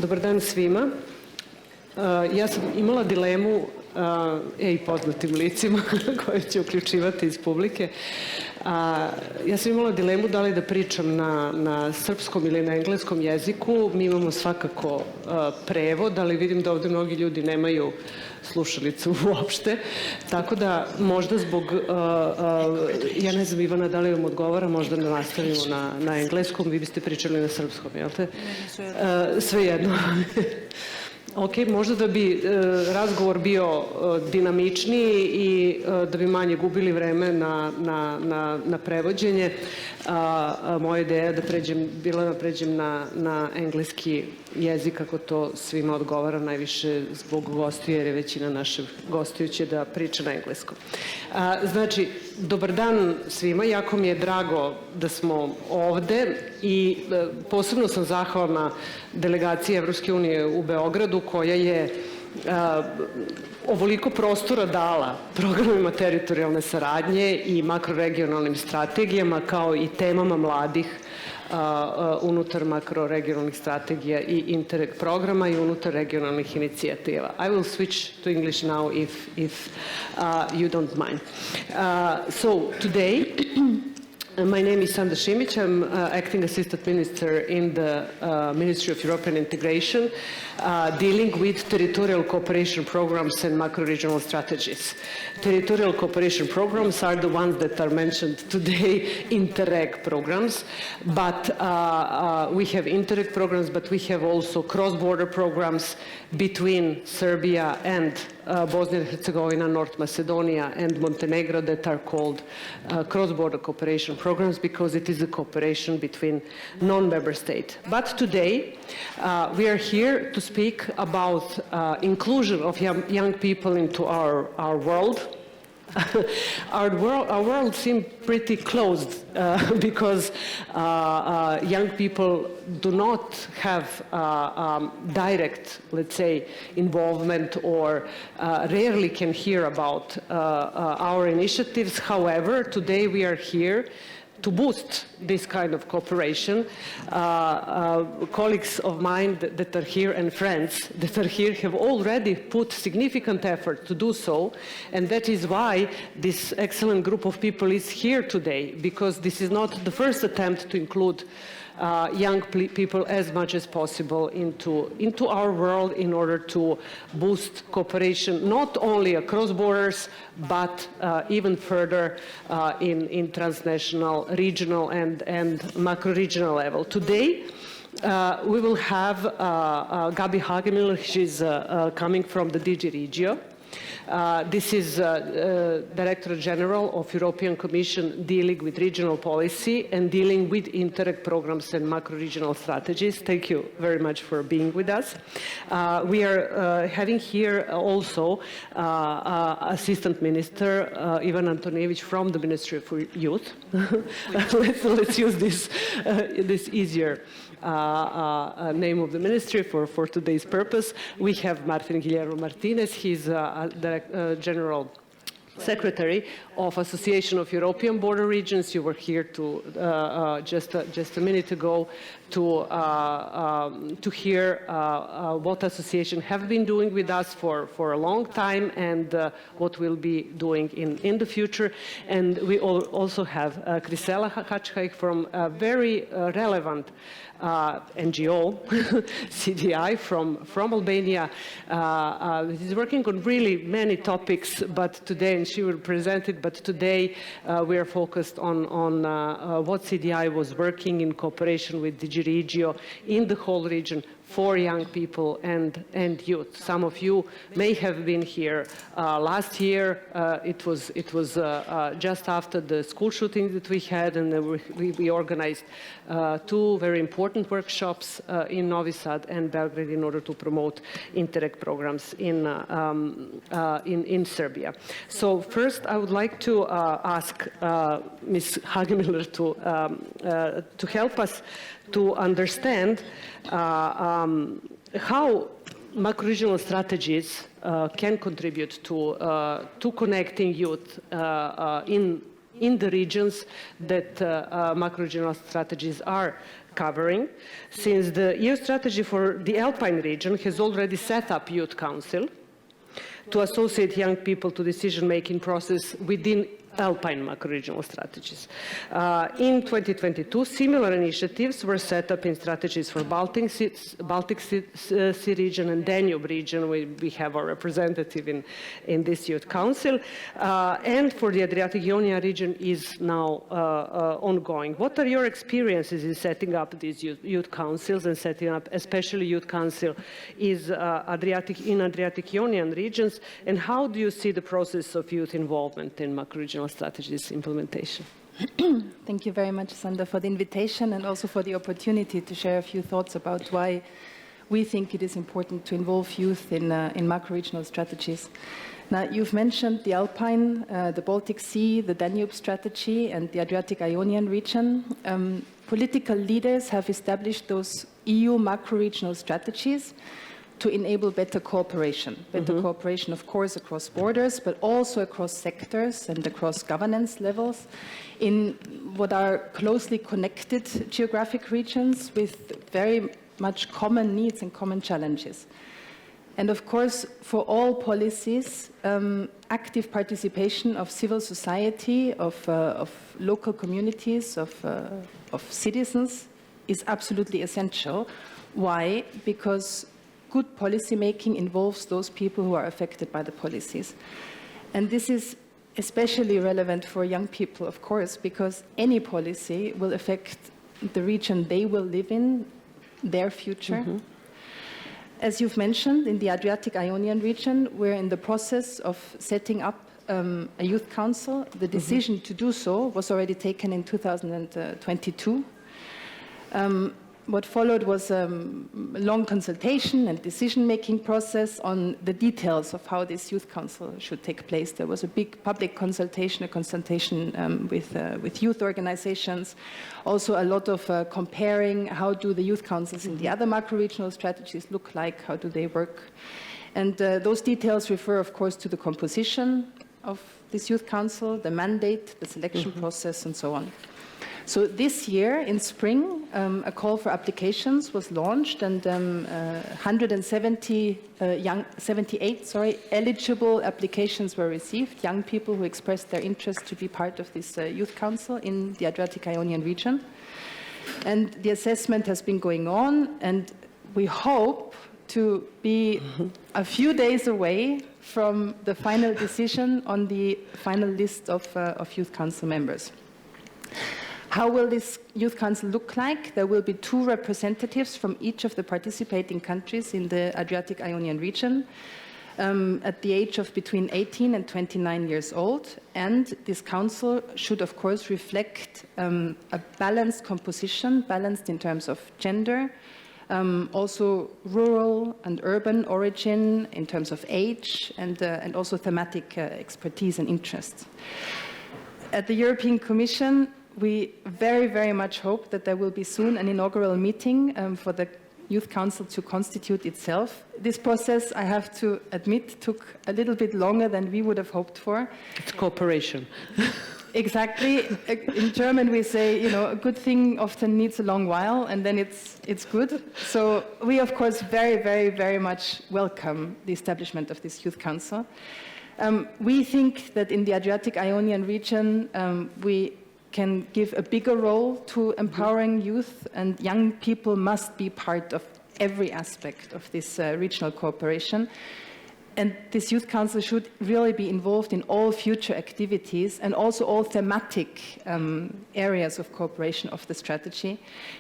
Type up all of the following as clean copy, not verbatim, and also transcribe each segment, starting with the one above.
Dobar dan svima. Ja sam imala dilemu i poznatim licima koje će uključivati iz publike. Ja sam imala dilemu da li da pričam na srpskom ili na engleskom jeziku. Mi imamo svakako prevod, ali vidim da ovde mnogi ljudi nemaju slušalicu uopšte. Tako da možda zbog, ja ne znam Ivana da li vam odgovara, možda da nastavimo na engleskom, vi biste pričali na srpskom, jel te? Svejedno. Ok, možda da bi razgovor bio dinamičniji i da bi manje gubili vreme na prevođenje. Moja ideja je da pređem na engleski jezik, ako to svima odgovara, najviše zbog gostiju, jer je većina naših gostiju će da priča na engleskom. Znači, dobar dan svima, jako mi je drago da smo ovde i posebno sam zahvalna delegaciji Evropske unije u Beogradu, koja je ovoliko prostora dala programima teritorijalne saradnje i makroregionalnim strategijama, kao i temama mladih unutar makroregionalnih strategija i Intereg programa i unutar regionalnih inicijativa. I will switch to English now if you don't mind. So today, my name is Sanda Šimić. I'm acting assistant minister in the Ministry of European Integration, dealing with territorial cooperation programs and macro-regional strategies. Territorial cooperation programs are the ones that are mentioned today, Intereg programs, but we have Intereg programs, but we have also cross-border programs between Serbia and Bosnia and Herzegovina, North Macedonia, and Montenegro that are called cross-border cooperation programs because it is a cooperation between non-member states. But today, we are here to speak about inclusion of young people into our world. Our world seems pretty closed because young people do not have direct, let's say, involvement or rarely can hear about our initiatives. However, today we are here to boost this kind of cooperation. Colleagues of mine that are here and friends that are here have already put significant effort to do so, and that is why this excellent group of people is here today, because this is not the first attempt to include young people as much as possible into our world in order to boost cooperation not only across borders but even further in transnational, regional and macro-regional level. Today we will have Gabi Hagemiller. She's coming from the DG Regio. This is Director General of European Commission dealing with regional policy and dealing with Interreg programs and macro-regional strategies. Thank you very much for being with us. We are having here also Assistant Minister Ivan Antonijević from the Ministry of Youth. Let's use this easier name of the ministry for today's purpose. We have Martin Guillermo Martinez. He's General Secretary of Association of European Border Regions. You were here to just a minute ago to hear what association have been doing with us for a long time and what we'll be doing in the future. And we also have Krisela Hačhajk from a very relevant NGO, CDI from Albania. He's working on really many topics, but today, and she will present it, but today we are focused on what CDI was working in cooperation with DG Regio in the whole region for young people and youth. Some of you may have been here last year. It was just after the school shooting that we had, and we organized two very important workshops in Novi Sad and Belgrade in order to promote Interreg programs in Serbia. So first, I would like to ask Ms. Hagemiller to help us to understand how macro-regional strategies can contribute to connecting youth in the regions that macro-regional strategies are covering, since the EU strategy for the Alpine region has already set up Youth Council to associate young people to decision-making process within Alpine macro-regional strategies. In 2022, similar initiatives were set up in strategies for Baltic Sea region and Danube region. We have our representative in this Youth Council. And for the Adriatic-Ionia region is now ongoing. What are your experiences in setting up these youth councils and setting up especially Youth Council in Adriatic-Ionian regions? And how do you see the process of youth involvement in macro-regional strategies implementation? Thank you very much, Sandra, for the invitation and also for the opportunity to share a few thoughts about why we think it is important to involve youth in macro-regional strategies. Now, you've mentioned the Alpine, the Baltic Sea, the Danube strategy, and the Adriatic-Ionian region. Political leaders have established those EU macro-regional strategies to enable better cooperation. Better cooperation, of course, across borders, but also across sectors and across governance levels in what are closely connected geographic regions with very much common needs and common challenges. And of course, for all policies, active participation of civil society, of local communities, of citizens is absolutely essential. Why? Because good policy making involves those people who are affected by the policies. And this is especially relevant for young people, of course, because any policy will affect the region they will live in, their future. As you've mentioned, in the Adriatic-Ionian region, we're in the process of setting up a youth council. The decision to do so was already taken in 2022. What followed was a long consultation and decision-making process on the details of how this youth council should take place. There was a big public consultation, with youth organizations, also a lot of comparing how do the youth councils in the other macro-regional strategies look like, how do they work. And those details refer, of course, to the composition of this youth council, the mandate, the selection process, and so on. So this year, in spring, a call for applications was launched, and 78 eligible applications were received, young people who expressed their interest to be part of this youth council in the Adriatic-Ionian region. And the assessment has been going on, and we hope to be a few days away from the final decision on the final list of youth council members. How will this youth council look like? There will be 2 representatives from each of the participating countries in the Adriatic-Ionian region at the age of between 18 and 29 years old. And this council should, of course, reflect a balanced composition, balanced in terms of gender, also rural and urban origin in terms of age, and also thematic expertise and interests. At the European Commission, we very, very much hope that there will be soon an inaugural meeting for the Youth Council to constitute itself. This process, I have to admit, took a little bit longer than we would have hoped for. It's cooperation. Exactly. In German, we say, a good thing often needs a long while, and then it's good. So we, of course, very, very, very much welcome the establishment of this Youth Council. We think that in the Adriatic-Ionian region, we can give a bigger role to empowering youth, and young people must be part of every aspect of this regional cooperation. And this Youth Council should really be involved in all future activities and also all thematic areas of cooperation of the strategy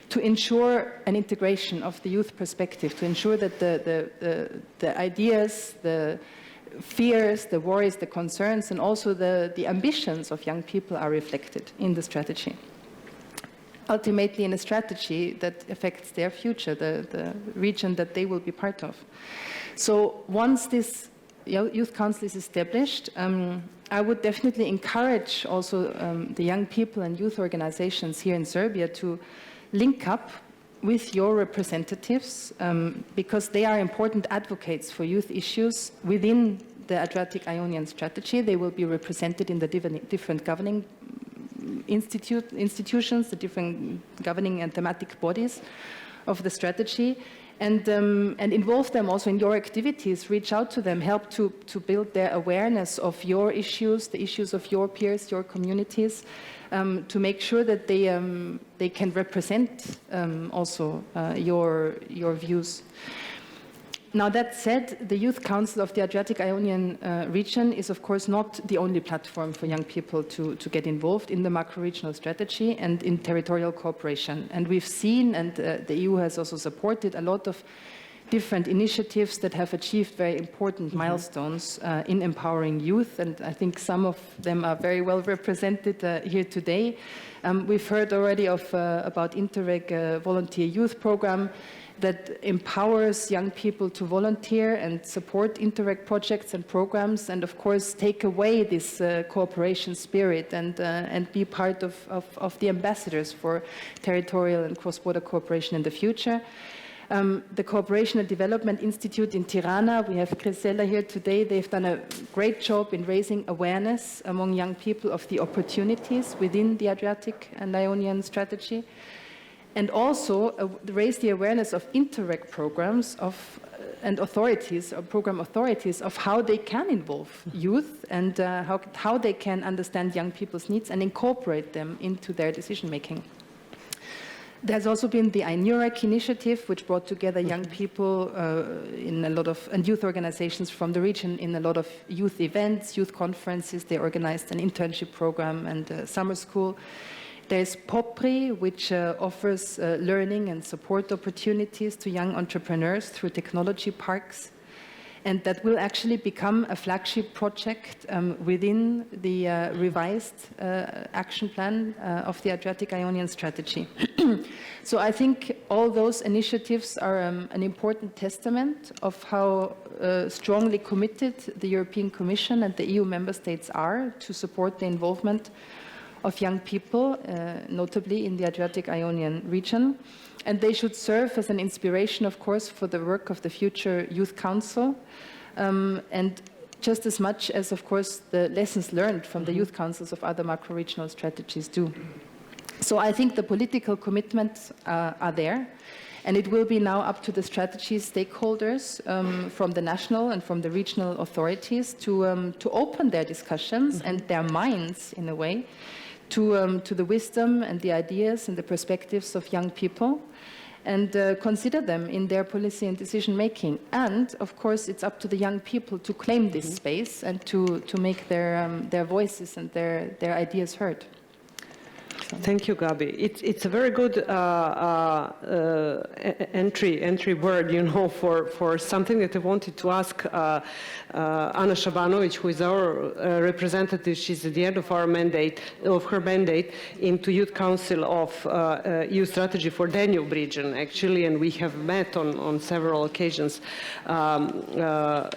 to ensure an integration of the youth perspective, to ensure that the ideas, the fears, the worries, the concerns, and also the ambitions of young people are reflected in the strategy. Ultimately, in a strategy that affects their future, the region that they will be part of. So once this Youth Council is established, I would definitely encourage also the young people and youth organizations here in Serbia to link up with your representatives, because they are important advocates for youth issues within the Adriatic-Ionian strategy. They will be represented in the different governing institutions, the different governing and thematic bodies of the strategy, and involve them also in your activities, reach out to them, help to build their awareness of your issues, the issues of your peers, your communities, to make sure that they can represent also your views. Now, that said, the Youth Council of the Adriatic Ionian region is, of course, not the only platform for young people to get involved in the macro-regional strategy and in territorial cooperation. And we've seen, and the EU has also supported, a lot of different initiatives that have achieved very important milestones in empowering youth, and I think some of them are very well represented here today. We've heard already about Intereg Volunteer Youth Program, that empowers young people to volunteer and support Interreg projects and programs, and of course take away this cooperation spirit and be part of the ambassadors for territorial and cross-border cooperation in the future. The Cooperation and Development Institute in Tirana, we have Grisella here today, they've done a great job in raising awareness among young people of the opportunities within the Adriatic and Ionian strategy. And also raise the awareness of Interreg programs and authorities, or program authorities, of how they can involve youth and how they can understand young people's needs and incorporate them into their decision-making. There's also been the INUREC initiative, which brought together young people and youth organizations from the region in a lot of youth events, youth conferences. They organized an internship program and a summer school. There's POPRI, which offers learning and support opportunities to young entrepreneurs through technology parks. And that will actually become a flagship project within the revised action plan of the Adriatic Ionian strategy. So I think all those initiatives are an important testament of how strongly committed the European Commission and the EU member states are to support the involvement of young people, notably in the Adriatic Ionian region. And they should serve as an inspiration, of course, for the work of the future Youth Council, and just as much as, of course, the lessons learned from the youth councils of other macro-regional strategies do. So I think the political commitments are there, and it will be now up to the strategy stakeholders from the national and from the regional authorities to open their discussions and their minds, in a way, to the wisdom and the ideas and the perspectives of young people, and consider them in their policy and decision-making. And, of course, it's up to the young people to claim this space and to make their voices and their ideas heard. Thank you, Gabi. It's a very good entry word, you know, for something that I wanted to ask Ana Šabanović, who is our representative. She's at the end of her mandate into Youth Council of EU Strategy for Danube region, actually, and we have met on several occasions to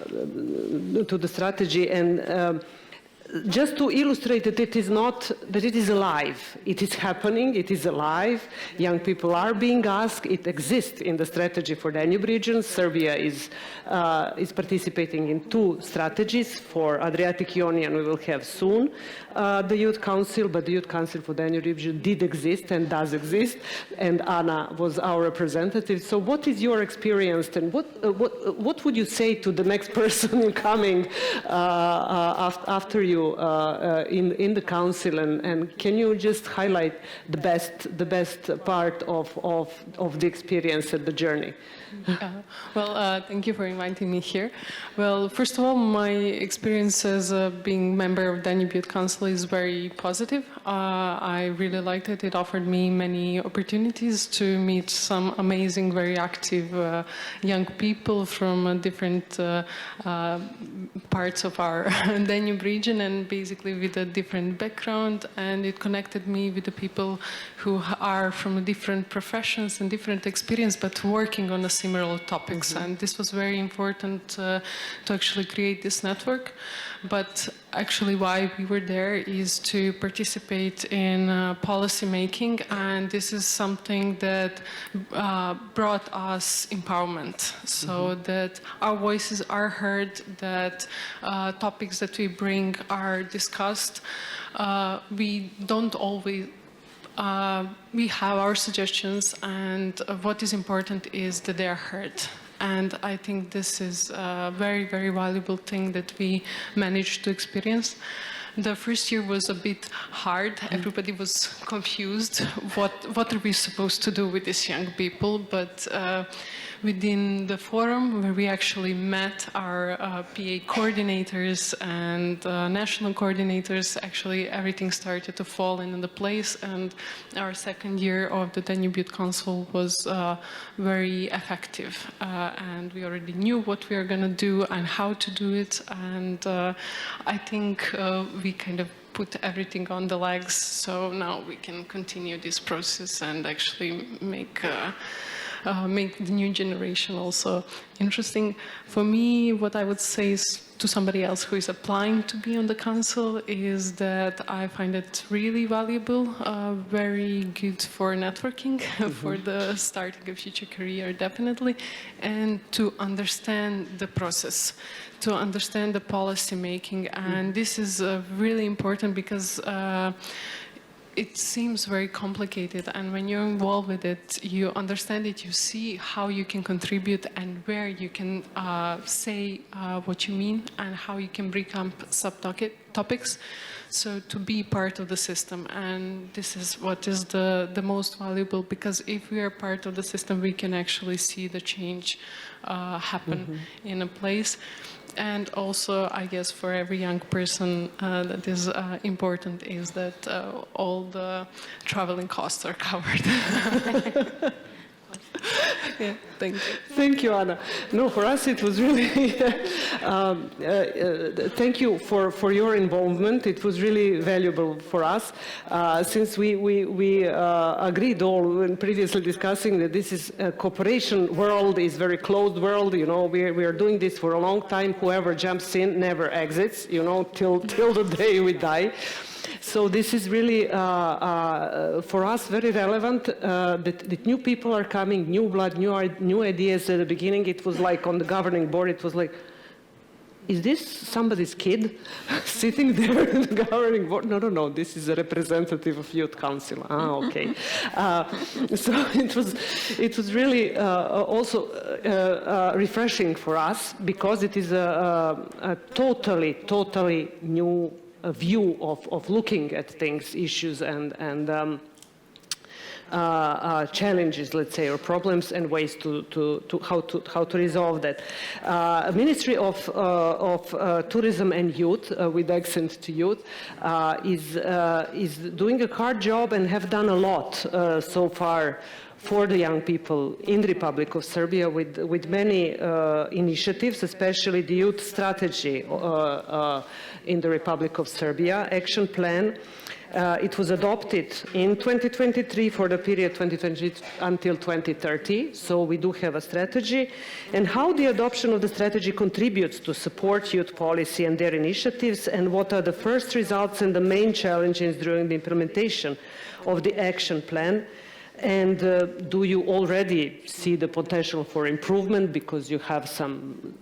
the strategy. And just to illustrate that it is not, that it is alive. It is happening, it is alive. Young people are being asked. It exists in the strategy for Danube region. Serbia is participating in 2 strategies. For Adriatic Ionian, we will have soon the Youth Council, but the Youth Council for Danube region did exist and does exist, and Anna was our representative. So what is your experience, and what would you say to the next person coming after you in the council, and can you just highlight the best part of the experience and the journey? Thank you for inviting me here. Well, first of all, my experience as being member of Danube Youth Council is very positive. I really liked it. It offered me many opportunities to meet some amazing, very active young people from different parts of our Danube region, and basically with a different background, and it connected me with the people who are from different professions and different experience, but working on a similar topics. Mm-hmm. And this was very important to actually create this network. But actually why we were there is to participate in policy making, and this is something that brought us empowerment, so that our voices are heard, that topics that we bring are are discussed, we don't always we have our suggestions, and what is important is that they are heard. And I think this is a very, very valuable thing that we managed to experience. The first year was a bit hard. Everybody was confused. What are we supposed to do with these young people? But within the forum, where we actually met our PA coordinators and national coordinators, actually everything started to fall into place. And our second year of the Danube Youth Council was very effective. And we already knew what we were going to do and how to do it. And I think we kind of put everything on the legs, so now we can continue this process and actually make the new generation also interesting. For me, what I would say is to somebody else who is applying to be on the council is that I find it really valuable, very good for networking, for the starting a future career, definitely, and to understand the process, to understand the policy making. And this is really important because it seems very complicated, and when you're involved with it, you understand it, you see how you can contribute and where you can say what you mean and how you can bring up subtopics. So to be part of the system, and this is what is the most valuable, because if we are part of the system, we can actually see the change happen in a place. And also, I guess, for every young person, that is important is that all the traveling costs are covered. Yeah, thank you. Thank you, Anna. No, for us it was really, thank you for your involvement. It was really valuable for us, since we agreed all when previously discussing that this is a cooperation world, is very closed world. You know, we are doing this for a long time. Whoever jumps in never exits, you know, till the day we die. So this is really, for us, very relevant, that new people are coming, new blood, new ideas. At the beginning, it was like on the governing board, it was like, is this somebody's kid sitting there in the governing board? No, this is a representative of Youth Council. Okay. So it was really also refreshing for us, because it is a totally new view of looking at things, issues, and challenges, let's say, or problems, and ways to how to resolve that. Ministry of Tourism and Youth, with accent to youth, is doing a hard job and have done a lot so far for the young people in the Republic of Serbia, with many initiatives, especially the youth strategy in the Republic of Serbia, action plan. It was adopted in 2023 for the period 2020 until 2030, so we do have a strategy. And how the adoption of the strategy contributes to support youth policy and their initiatives, and what are the first results and the main challenges during the implementation of the action plan. And do you already see the potential for improvement, because you have some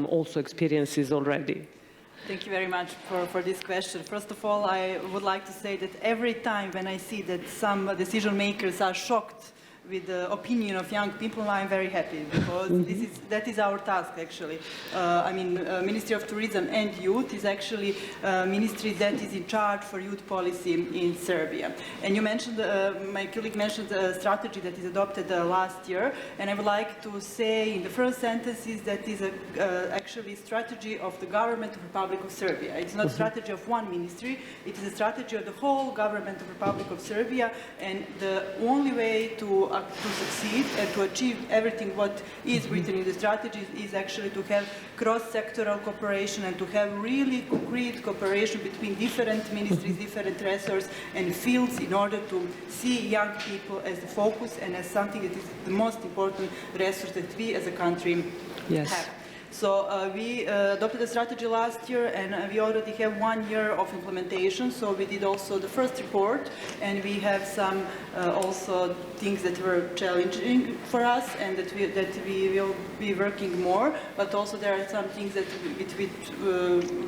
also experiences already? Thank you very much for this question. First of all, I would like to say that every time when I see that some decision makers are shocked with the opinion of young people, I'm very happy, because that is our task, actually. I mean, Ministry of Tourism and Youth is actually a ministry that is in charge for youth policy in Serbia. And you mentioned, my colleague mentioned a strategy that is adopted last year, and I would like to say in the first sentences that is actually a strategy of the government of the Republic of Serbia. It's not a strategy of one ministry, it is a strategy of the whole government of the Republic of Serbia, and the only way to succeed and to achieve everything what is written in the strategy is actually to have cross-sectoral cooperation and to have really concrete cooperation between different ministries, different resources and fields, in order to see young people as the focus and as something that is the most important resource that we as a country have. So we adopted a strategy last year, and we already have 1 year of implementation. So we did also the first report, and we have some also things that were challenging for us and that we will be working more, but also there are some things that with which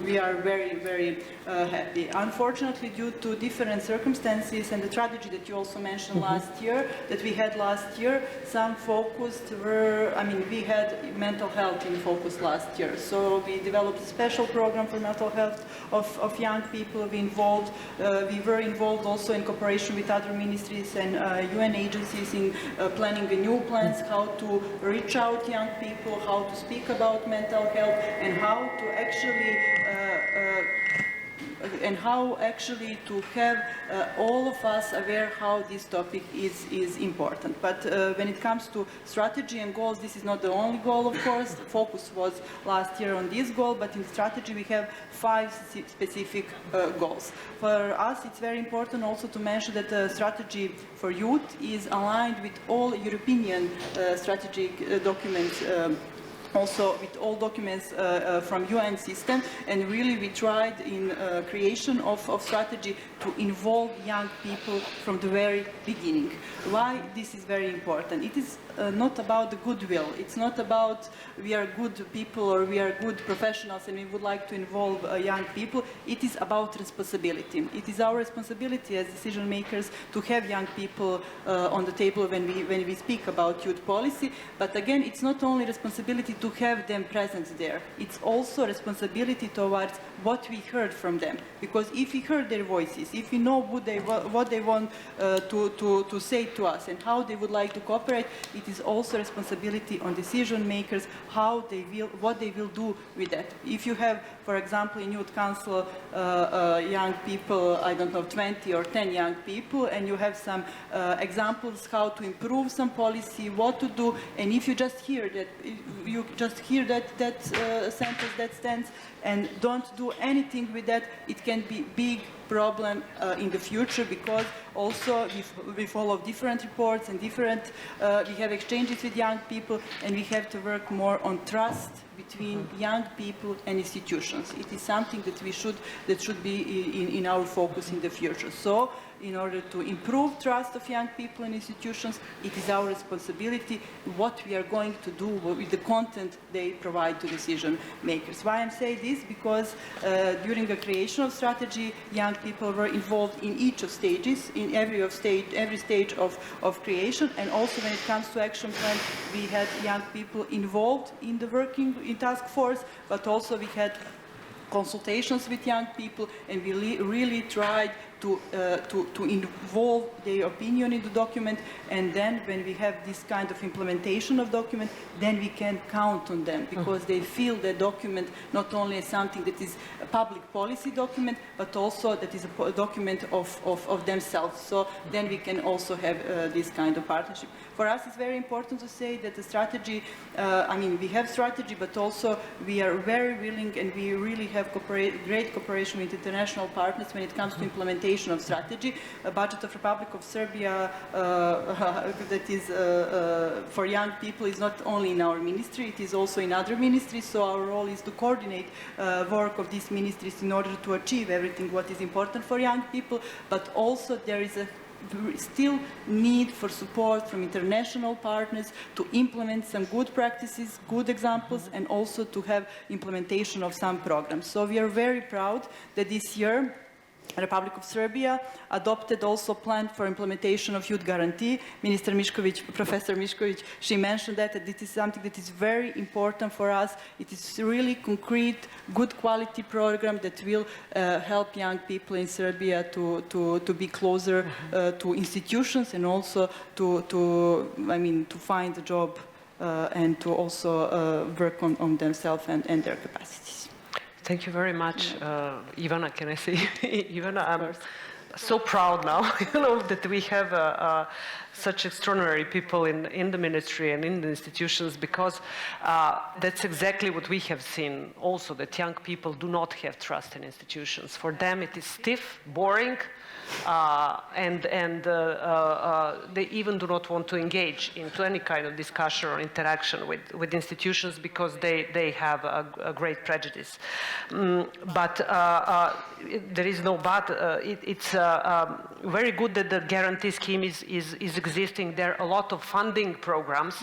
we are very, very happy. Unfortunately, due to different circumstances and the tragedy that you also mentioned last year, that we had last year, some focused were, we had mental health in focus last year. So we developed a special program for mental health of young people. We were involved also in cooperation with other ministries and UN agencies in planning new plans, how to reach out young people, how to speak about mental health, and how to actually to have all of us aware how this topic is important. But when it comes to strategy and goals, this is not the only goal, of course. The focus was last year on this goal, but in strategy we have 5 specific goals. For us, it's very important also to mention that the strategy for youth is aligned with all European strategic documents, also with all documents from UN system, and really we tried in creation of strategy to involve young people from the very beginning. Why this is very important? It is not about the goodwill. It's not about we are good people or we are good professionals and we would like to involve young people. It is about responsibility. It is our responsibility as decision makers to have young people on the table when we speak about youth policy. But again, it's not only responsibility to have them present there. It's also responsibility towards what we heard from them. Because if we heard their voices, if we know what they want to say to us and how they would like to cooperate, it is also responsibility on decision makers what they will do with that. If you have, for example, in youth council young people, 20 or 10 young people, and you have some examples how to improve some policy, what to do, and if you just hear that sentence, that stance, and don't do anything with that, it can be big problem in the future, because also we follow different reports and we have exchanges with young people, and we have to work more on trust between young people and institutions. It is something that should be in our focus in the future. So, in order to improve trust of young people and institutions, it is our responsibility what we are going to do with the content they provide to decision makers. Why I'm saying this? Because during the creation of strategy, young people were involved in each of stages, in every stage of creation, and also when it comes to action plan, we had young people involved in the working in task force, but also we had consultations with young people, and we really tried to involve their opinion in the document, and then when we have this kind of implementation of document, then we can count on them, because they feel the document not only as something that is a public policy document, but also that is a document of themselves. So then we can also have this kind of partnership. For us, it's very important to say that the strategy, we have strategy, but also we are very willing, and we really have great cooperation with international partners when it comes to implementation of strategy. A budget of Republic of Serbia that is for young people is not only in our ministry, it is also in other ministries, so our role is to coordinate work of these ministries in order to achieve everything what is important for young people, but also there is still need for support from international partners to implement some good practices, good examples, and also to have implementation of some programs. So we are very proud that this year Republic of Serbia adopted also a plan for implementation of youth guarantee. Professor Mišković, she mentioned that this is something that is very important for us. It is really concrete, good quality program that will help young people in Serbia to be closer to institutions, and also to find a job and to also work on themselves and their capacities. Thank you very much, Ivana. Can I say, Ivana? I'm so proud now, that we have such extraordinary people in the ministry and in the institutions, because that's exactly what we have seen also, that young people do not have trust in institutions. For them, it is stiff, boring, and they even do not want to engage into any kind of discussion or interaction with institutions, because they have a great prejudice. But there is no but. It's very good that the guarantee scheme is existing. There are a lot of funding programs,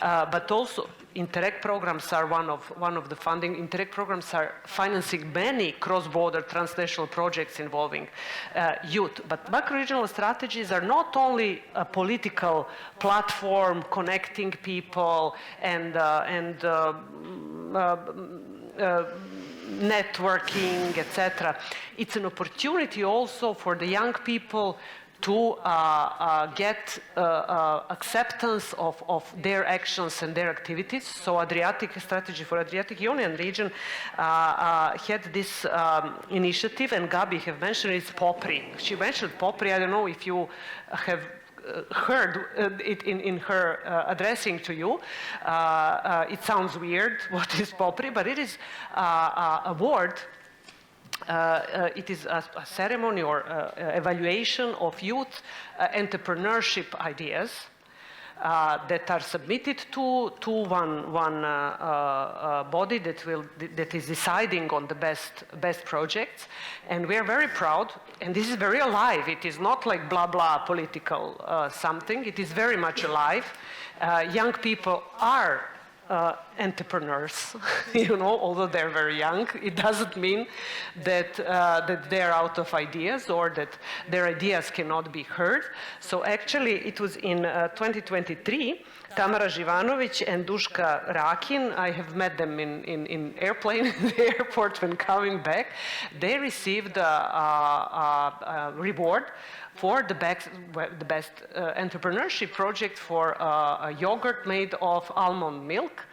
but also Intereg programs are one of the funding. Intereg programs are financing many cross-border transnational projects involving youth. But macro-regional strategies are not only a political platform connecting people and networking, etc. It's an opportunity also for the young people to get acceptance of their actions and their activities. So Adriatic strategy for Adriatic Union region had this initiative, and Gabi have mentioned it's POPRI. She mentioned POPRI. I don't know if you have heard it in her addressing to you. It sounds weird, what is POPRI, but it is a word. It is a ceremony or evaluation of youth entrepreneurship ideas that are submitted to one body that is deciding on the best projects, and we are very proud. And this is very alive. It is not like blah blah political something. It is very much alive. Young people are entrepreneurs, you know, although they're very young. It doesn't mean that they're out of ideas or that their ideas cannot be heard. So actually, it was in 2023, Tamara Živanović and Duška Rakin, I have met them in airplane in the airport when coming back. They received a reward for the best entrepreneurship project for a yogurt made of almond milk.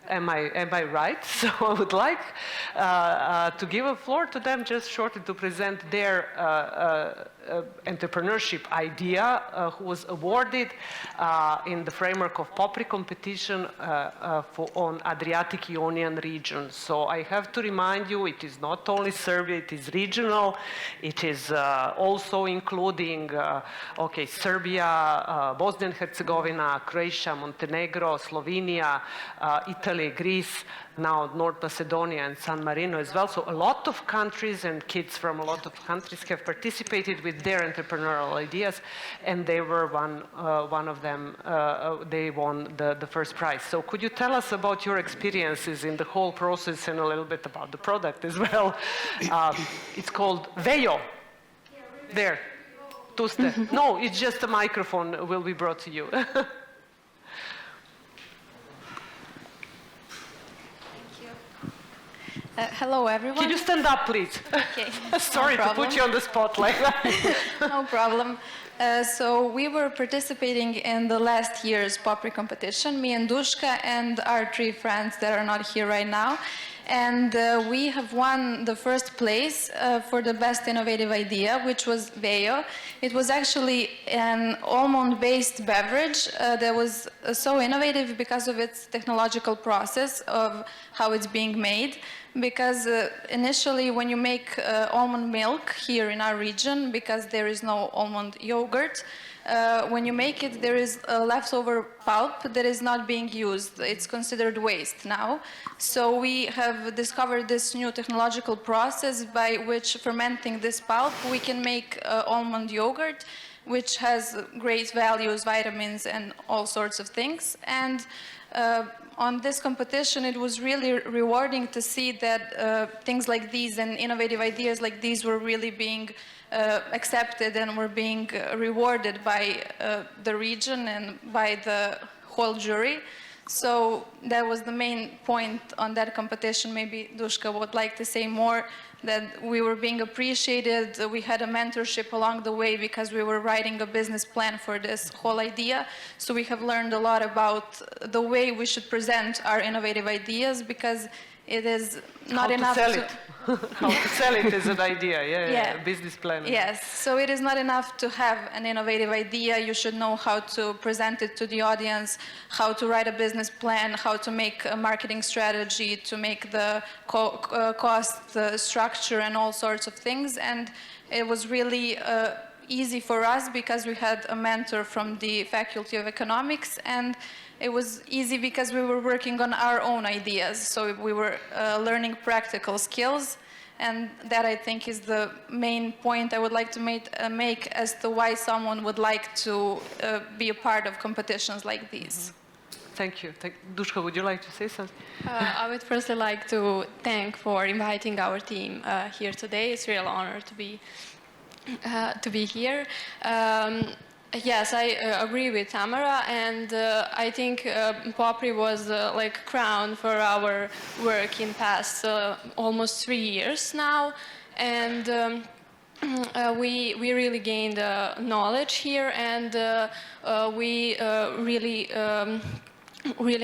Am I right? So I would like to give a floor to them just shortly to present their entrepreneurship idea, who was awarded in the framework of POPRI competition on Adriatic Union region. So I have to remind you, it is not only Serbia, it is regional. It is also including, Serbia, Bosnia and Herzegovina, Croatia, Montenegro, Slovenia, Italy, Greece, now North Macedonia and San Marino as well. So a lot of countries and kids from a lot of countries have participated with their entrepreneurial ideas, and they were one of them. They won the first prize. So could you tell us about your experiences in the whole process and a little bit about the product as well? It's called Vejo. There. Tu ste. No, it's just a microphone will be brought to you. Hello, everyone. Can you stand up, please? Okay. Sorry to put you on the spotlight. No problem. So we were participating in the last year's POPRI competition, me and Duška and our three friends that are not here right now. And we have won the first place for the best innovative idea, which was Vejo. It was actually an almond-based beverage that was so innovative because of its technological process of how it's being made. Because initially when you make almond milk here in our region, because there is no almond yogurt, when you make it, there is a leftover pulp that is not being used. It's considered waste now. So we have discovered this new technological process by which, fermenting this pulp, we can make almond yogurt, which has great values, vitamins, and all sorts of things. And on this competition, it was really rewarding to see that things like these and innovative ideas like these were really being accepted and were being rewarded by the region and by the whole jury. So that was the main point on that competition. Maybe Duška would like to say more, that we were being appreciated. We had a mentorship along the way because we were writing a business plan for this whole idea. So we have learned a lot about the way we should present our innovative ideas, because it is not enough to... How to sell it is an idea, yeah, business plan. Yes, so it is not enough to have an innovative idea. You should know how to present it to the audience, how to write a business plan, how to make a marketing strategy, to make the cost structure and all sorts of things. And it was really easy for us because we had a mentor from the Faculty of Economics, and it was easy because we were working on our own ideas. So we were learning practical skills, And that, I think, is the main point I would like to make as to why someone would like to be a part of competitions like these. Thank you. Duška, would you like to say something? I would firstly like to thank for inviting our team here today. It's a real honor to be here. Yes, I agree with Tamara, and I think POPRI was like crown for our work in past almost 3 years now, and we really gained knowledge here, and we really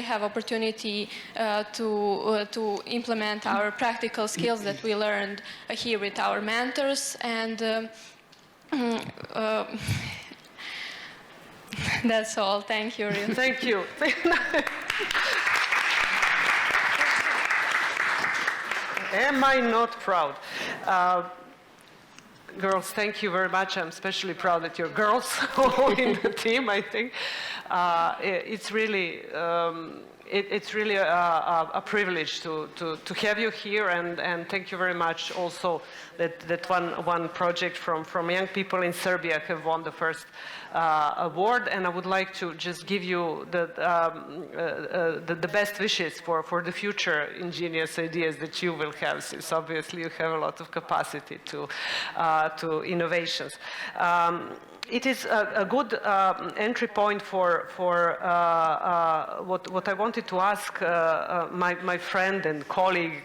have opportunity to implement our practical skills that we learned here with our mentors, and that's all. Thank you. Thank you. Am I not proud? Girls, thank you very much. I'm especially proud that you're girls in the team, I think. It's really a privilege to have you here, and thank you very much also that one project from young people in Serbia have won the first award, and I would like to just give you the best wishes for the future ingenious ideas that you will have, since obviously you have a lot of capacity to innovations. It is a good entry point for what I wanted to ask my friend and colleague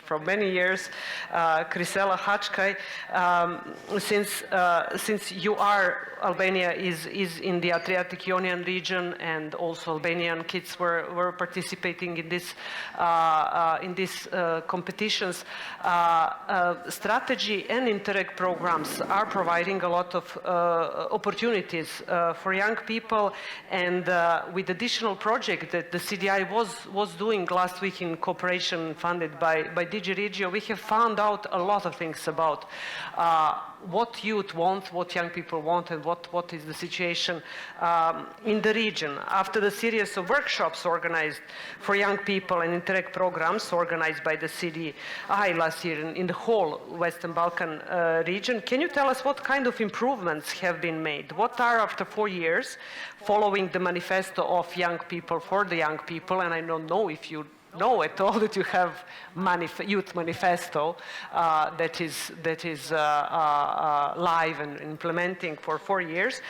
from many years, Krisela Hačkaj, since Albania is in the Adriatic-Ionian region, and also Albanian kids were participating in this competitions. Strategy and Intereg programs are providing a lot of opportunities for young people, and with additional project that the CDI was doing last week in cooperation funded by DigiRegio, we have found out a lot of things about what youth want, what young people want, and what is the situation in the region. After the series of workshops organized for young people and Interreg programs organized by the CDI last year in the whole Western Balkan region, can you tell us what kind of improvements have been made? What are, after 4 years, following the manifesto of young people for the young people, and I don't know if you know at all that you have youth manifesto that is live and implementing for 4 years.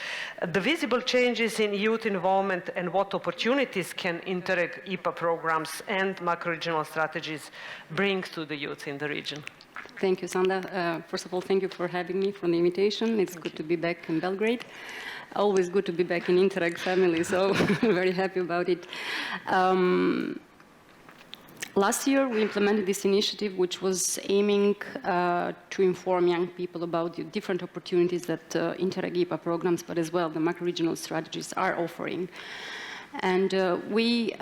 The visible changes in youth involvement and what opportunities can Interreg IPA programs and macro-regional strategies bring to the youth in the region? Thank you, Sanda. First of all, thank you for having me, for the invitation. It's good to be back in Belgrade. Always good to be back in Interreg family, so very happy about it. Last year, we implemented this initiative, which was aiming to inform young people about the different opportunities that Interreg IPA programs, but as well the macro-regional strategies are offering. And we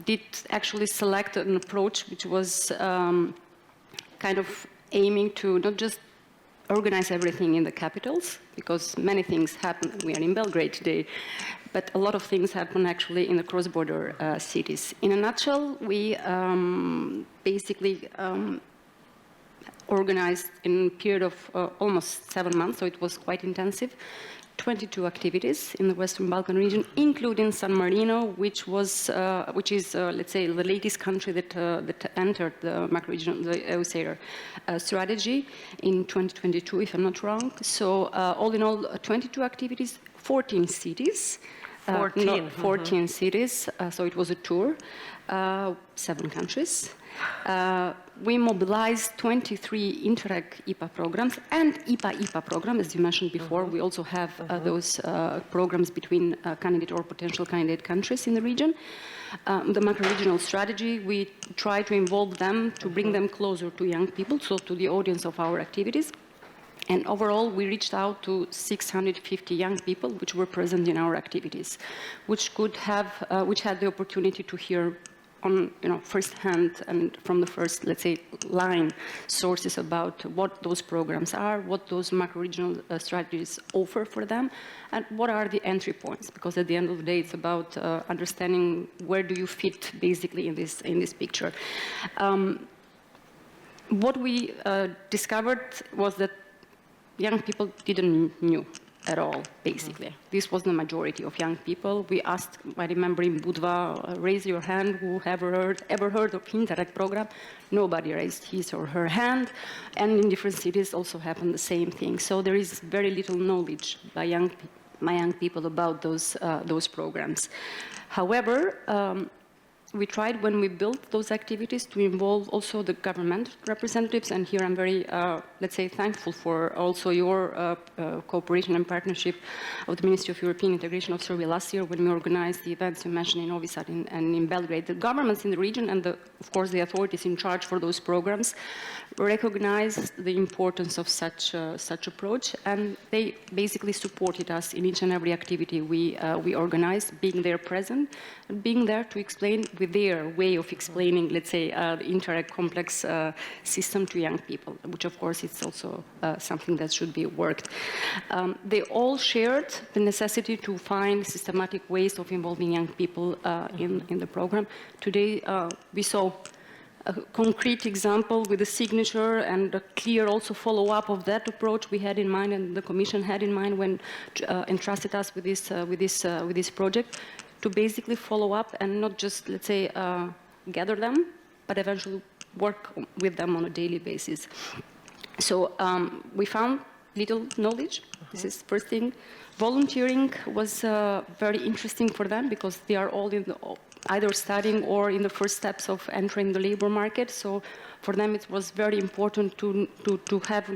did actually select an approach which was kind of aiming to not just organize everything in the capitals, because many things happen. We are in Belgrade today, but a lot of things happen actually in the cross-border cities. In a nutshell, we basically organized in a period of almost 7 months, so it was quite intensive, 22 activities in the Western Balkan region, including San Marino, which is, let's say, the latest country that entered the macro-regional, the EUSER strategy in 2022, if I'm not wrong. So all in all, 22 activities, 14 cities. 14 cities, so it was a tour, 7 countries. We mobilized 23 Interreg IPA programs and IPA program, as you mentioned before. We also have those programs between candidate or potential candidate countries in the region. The macro-regional strategy, we try to involve them, to bring them closer to young people, so to the audience of our activities. And overall, we reached out to 650 young people which were present in our activities, which had the opportunity to hear on first-hand and from the first, let's say, line sources about what those programs are, what those macro-regional strategies offer for them, and what are the entry points. Because at the end of the day, it's about understanding where do you fit basically in this picture. what we discovered was that young people didn't know at all, basically. This was the majority of young people. We asked, I remember in Budva, raise your hand, who ever heard of Interegu program? Nobody raised his or her hand, and in different cities also happened the same thing. So there is very little knowledge by my young people about those programs. However, we tried when we built those activities to involve also the government representatives, and here I'm very, let's say, thankful for also your cooperation and partnership of the Ministry of European Integration of Serbia last year when we organized the events you mentioned in Novi Sad and in Belgrade. The governments in the region and, of course, the authorities in charge for those programs recognized the importance of such approach, and they basically supported us in each and every activity we organized, being there present, and being there to explain with their way of explaining, let's say, the Interegu complex system to young people, which of course is also something that should be worked. They all shared the necessity to find systematic ways of involving young people in the program. Today we saw a concrete example with a signature and a clear also follow-up of that approach we had in mind and the Commission had in mind when entrusted us with this project, to basically follow up and not just, let's say, gather them, but eventually work with them on a daily basis. So we found little knowledge. This is the first thing. Volunteering was very interesting for them because they are all in either studying or in the first steps of entering the labor market. So for them it was very important to have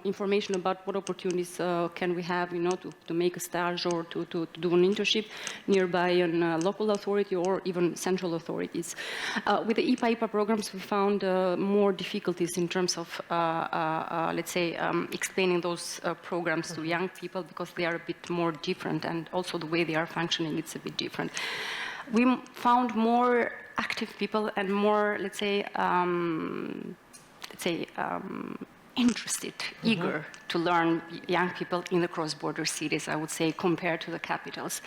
information about what opportunities can we have to make a stage or to do an internship nearby a local authority or even central authorities. With the IPA programs we found more difficulties in terms of let's say explaining those programs to young people because they are a bit more different, and also the way they are functioning it's a bit different. We found more active people and more, let's say, interested, eager to learn, young people in the cross-border cities, I would say, compared to the capitals.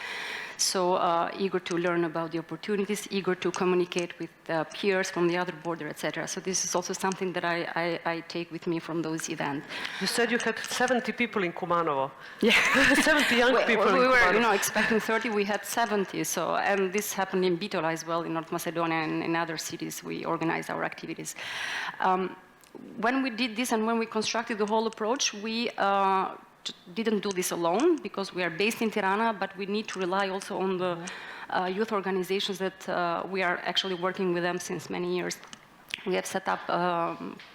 So eager to learn about the opportunities, eager to communicate with peers from the other border, etc. So this is also something that I take with me from those events. You said you had 70 people in Kumanovo. Yeah. 70 young people we in were, Kumanovo. expecting 30, we had 70. So, and this happened in Bitola as well, in North Macedonia and in other cities we organized our activities. When we did this and when we constructed the whole approach, we didn't do this alone because we are based in Tirana, but we need to rely also on the youth organizations that we are actually working with them since many years. We have set up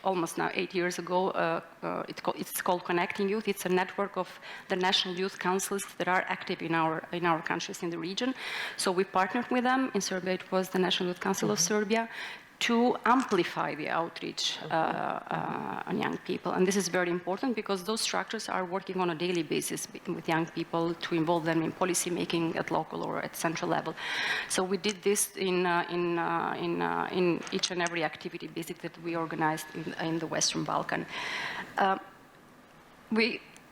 almost now 8 years ago, it's called Connecting Youth. It's a network of the national youth councils that are active in our countries in the region. So we partnered with them. In Serbia it was the National Youth Council of Serbia, to amplify the outreach on young people. And this is very important because those structures are working on a daily basis with young people to involve them in policy making at local or at central level. So we did this in each and every activity basically that we organized in the Western Balkan.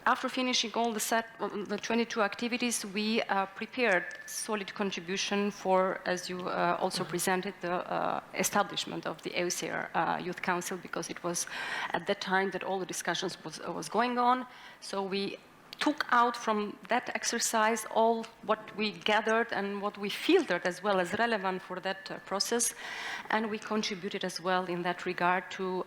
After finishing all the 22 activities, we prepared solid contribution for, as you also presented, the establishment of the EUSER Youth Council, because it was at that time that all the discussions was going on. So we took out from that exercise all what we gathered and what we filtered as well as relevant for that process, and we contributed as well in that regard to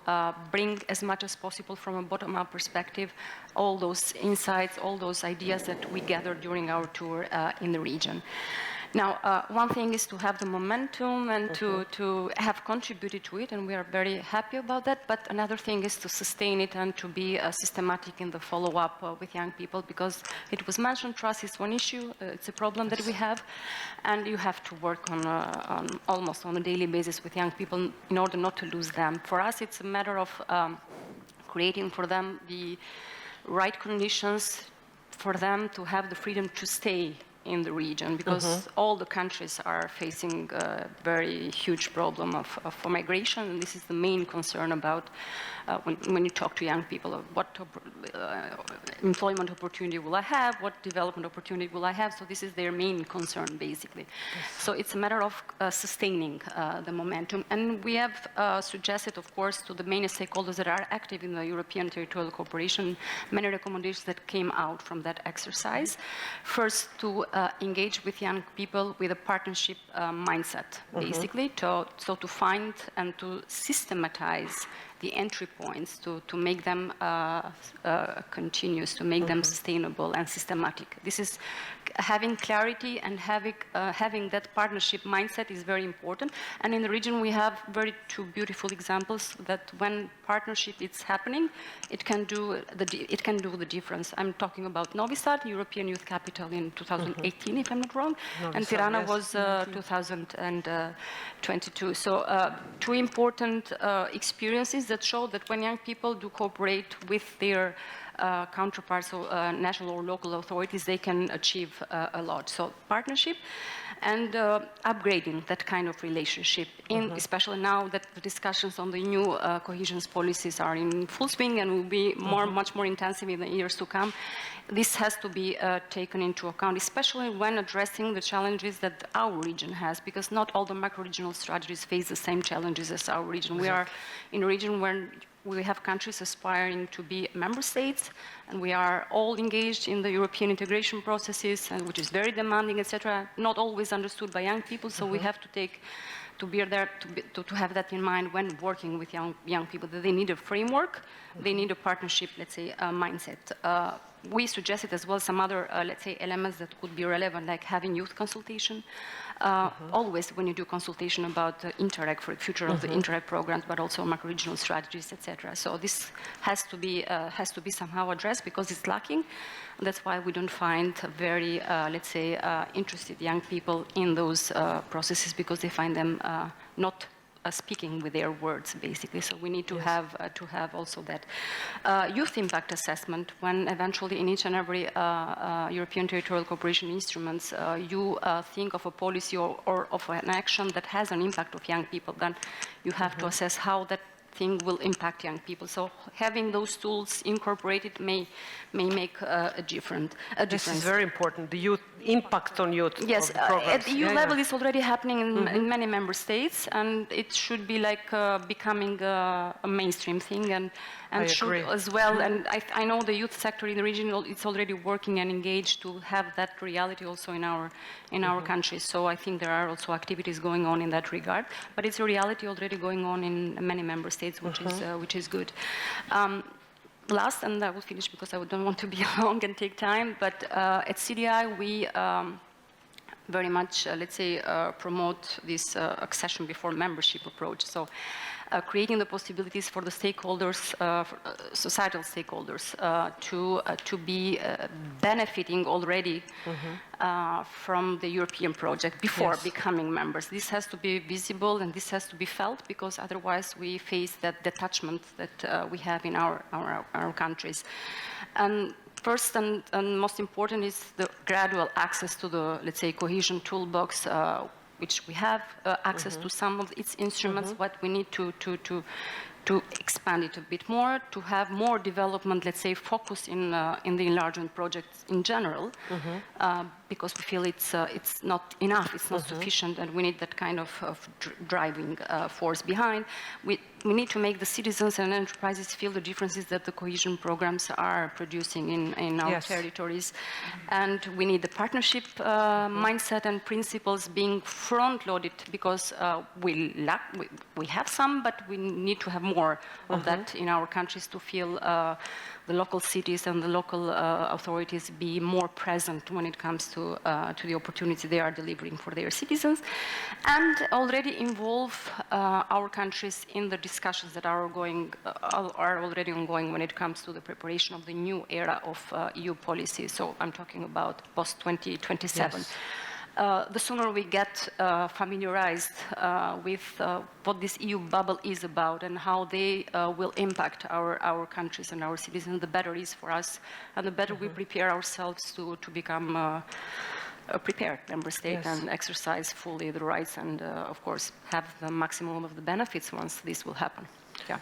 bring as much as possible from a bottom-up perspective all those insights, all those ideas that we gathered during our tour in the region. Now, one thing is to have the momentum and to have contributed to it, and we are very happy about that, but another thing is to sustain it and to be systematic in the follow-up with young people, because it was mentioned, trust is one issue, it's a problem that we have, and you have to work on almost on a daily basis with young people in order not to lose them. For us, it's a matter of creating for them the right conditions for them to have the freedom to stay in the region, because all the countries are facing a very huge problem of migration, and this is the main concern about when you talk to young people, of what employment opportunity will I have, what development opportunity will I have, so this is their main concern, basically. So it's a matter of sustaining the momentum, and we have suggested, of course, to the main stakeholders that are active in the European territorial cooperation, many recommendations that came out from that exercise. First, to engage with young people with a partnership mindset, basically, so to find and to systematize the entry points to make them continuous, to make them sustainable and systematic. This is having clarity and having that partnership mindset is very important. And in the region, we have two beautiful examples that when partnership is happening, it can do the difference. I'm talking about Novi Sad, European Youth Capital in 2018, if I'm not wrong, and Tirana was 2022. So two important experiences that show that when young people do cooperate with their counterparts, so national or local authorities, they can achieve a lot. So partnership and upgrading that kind of relationship, especially now that the discussions on the new cohesion policies are in full swing and will be much more intensive in the years to come. This has to be taken into account, especially when addressing the challenges that our region has, because not all the macro-regional strategies face the same challenges as our region. We are in a region where we have countries aspiring to be member states, and we are all engaged in the European integration processes, and which is very demanding, etc. Not always understood by young people, so we have to be there to have that in mind when working with young people, that they need a framework, they need a partnership, let's say, mindset. We suggested as well some other, let's say, elements that could be relevant, like having youth consultation. Always when you do consultation about the Intereg, for the future of the Intereg programs, but also macro-regional strategies, etc. So this has to be somehow addressed because it's lacking. That's why we don't find very, let's say, interested young people in those processes, because they find them not speaking with their words, basically. So we need to have also that youth impact assessment when eventually in each and every European territorial cooperation instruments you think of a policy or of an action that has an impact of young people, then you have to assess how that thing will impact young people. So having those tools incorporated may make a difference. This is very important, the youth impact on youth. Yes, at the EU level it's already happening in many member states, and it should be like becoming a mainstream thing, and should as well. And I know the youth sector in the region is already working and engaged to have that reality also in our countries. So I think there are also activities going on in that regard, but it's a reality already going on in many member states, which is good. Last, and I will finish because I don't want to be long and take time, but at CDI we very much, let's say, promote this accession before membership approach. So creating the possibilities for the stakeholders, societal stakeholders, to be benefiting already from the European project before becoming members. This has to be visible and this has to be felt, because otherwise we face that detachment that we have in our countries. And first and most important is the gradual access to the, let's say, cohesion toolbox, which we have access to some of its instruments, but we need to expand it a bit more, to have more development, let's say, focus in the enlargement projects in general, because we feel it's not enough, it's not sufficient, and we need that kind of driving force behind. We need to make the citizens and enterprises feel the differences that the cohesion programs are producing in our territories. And we need the partnership mindset and principles being front-loaded, because we have some, but we need to have more of that in our countries to feel the local cities and the local authorities be more present when it comes to the opportunity they are delivering for their citizens, and already involve our countries in the discussions that are already ongoing when it comes to the preparation of the new era of EU policy. So I'm talking about post-2027. The sooner we get familiarized with what this EU bubble is about and how they will impact our countries and our citizens, the better it is for us, and the better we prepare ourselves to become prepared member state and exercise fully the rights and, of course, have the maximum of the benefits once this will happen. Yeah.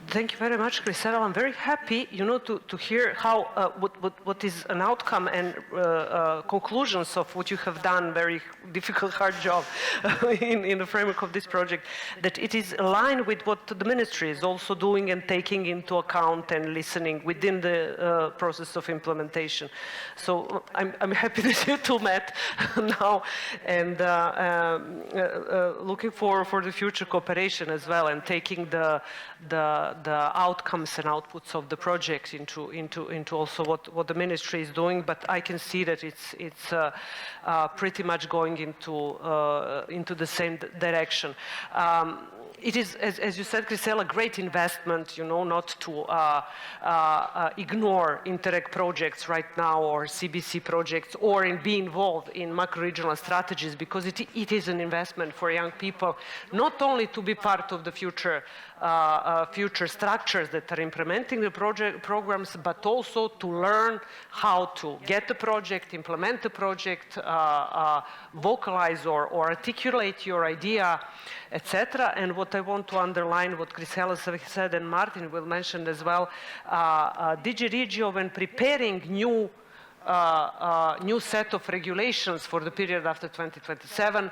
Thank you very much, Grisela. I'm very happy, to hear how what is an outcome and conclusions of what you have done. Very difficult, hard job in the framework of this project. That it is aligned with what the ministry is also doing and taking into account and listening within the process of implementation. So I'm happy that you two met now and looking for the future cooperation as well and taking the outcomes and outputs of the project into also what the ministry is doing, but I can see that it's pretty much going into the same direction. It is, as you said, Grisela, a great investment, not to ignore Interreg projects right now or CBC projects or in be involved in macro-regional strategies, because it is an investment for young people, not only to be part of the future structures that are implementing the programs, but also to learn how to get the project, implement the project, vocalize or articulate your idea, etc. And what I want to underline, what Grisela said and Martin will mention as well, DigiRegio, when preparing new set of regulations for the period after 2027,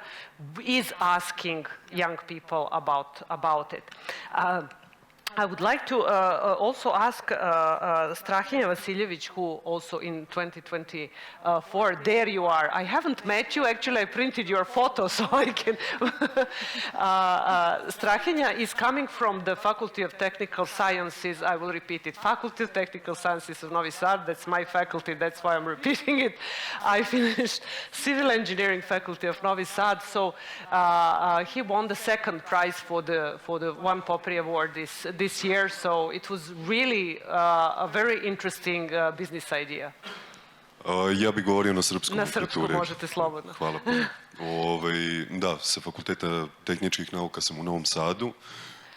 is asking young people about it. I would like to also ask Strahinja Vasiljević, who also in 2024, there you are. I haven't met you, actually I printed your photo so I can. Strahinja is coming from the Faculty of Technical Sciences, I will repeat it, Faculty of Technical Sciences of Novi Sad, that's my faculty, that's why I'm repeating it. I finished Civil Engineering Faculty of Novi Sad, so he won the second prize for the One Popri Award this year, so it was really a very interesting business idea. Ja bih govorio na srpskom. Na srpskom možete slobodno. Hvala puno. Da, sa Fakulteta tehničkih nauka sam u Novom Sadu